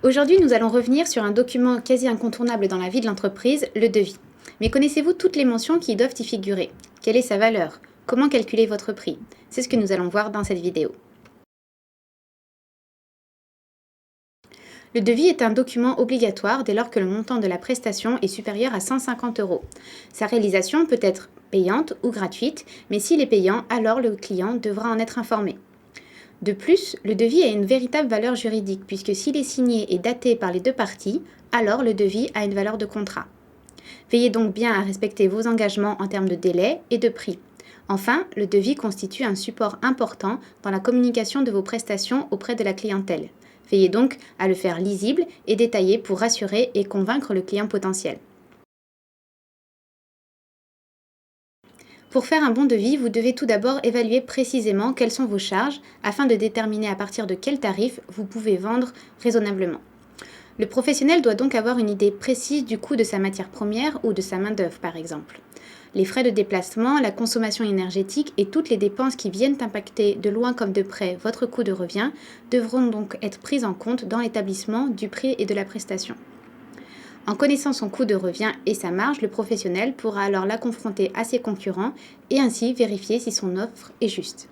Aujourd'hui, nous allons revenir sur un document quasi incontournable dans la vie de l'entreprise, le devis. Mais connaissez-vous toutes les mentions qui doivent y figurer? Quelle est sa valeur? Comment calculer votre prix? C'est ce que nous allons voir dans cette vidéo. Le devis est un document obligatoire dès lors que le montant de la prestation est supérieur à 150 €. Sa réalisation peut être payante ou gratuite, mais s'il est payant, alors le client devra en être informé. De plus, le devis a une véritable valeur juridique puisque s'il est signé et daté par les deux parties, alors le devis a une valeur de contrat. Veillez donc bien à respecter vos engagements en termes de délai et de prix. Enfin, le devis constitue un support important dans la communication de vos prestations auprès de la clientèle. Veillez donc à le faire lisible et détaillé pour rassurer et convaincre le client potentiel. Pour faire un bon devis, vous devez tout d'abord évaluer précisément quelles sont vos charges afin de déterminer à partir de quel tarif vous pouvez vendre raisonnablement. Le professionnel doit donc avoir une idée précise du coût de sa matière première ou de sa main-d'œuvre par exemple. Les frais de déplacement, la consommation énergétique et toutes les dépenses qui viennent impacter de loin comme de près votre coût de revient devront donc être prises en compte dans l'établissement du prix et de la prestation. En connaissant son coût de revient et sa marge, le professionnel pourra alors la confronter à ses concurrents et ainsi vérifier si son offre est juste.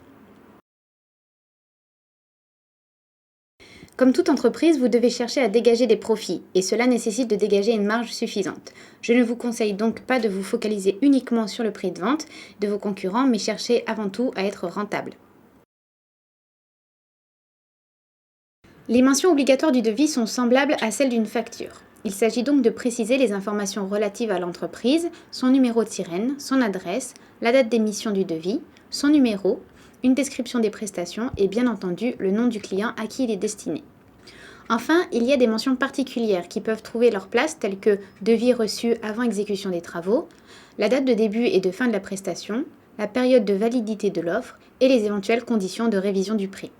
Comme toute entreprise, vous devez chercher à dégager des profits et cela nécessite de dégager une marge suffisante. Je ne vous conseille donc pas de vous focaliser uniquement sur le prix de vente de vos concurrents, mais cherchez avant tout à être rentable. Les mentions obligatoires du devis sont semblables à celles d'une facture. Il s'agit donc de préciser les informations relatives à l'entreprise, son numéro de sirène, son adresse, la date d'émission du devis, son numéro, une description des prestations et bien entendu le nom du client à qui il est destiné. Enfin, il y a des mentions particulières qui peuvent trouver leur place telles que devis reçu avant exécution des travaux, la date de début et de fin de la prestation, la période de validité de l'offre et les éventuelles conditions de révision du prix.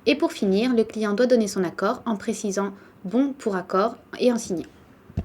Et pour finir, le client doit donner son accord en précisant bon pour accord et en signant.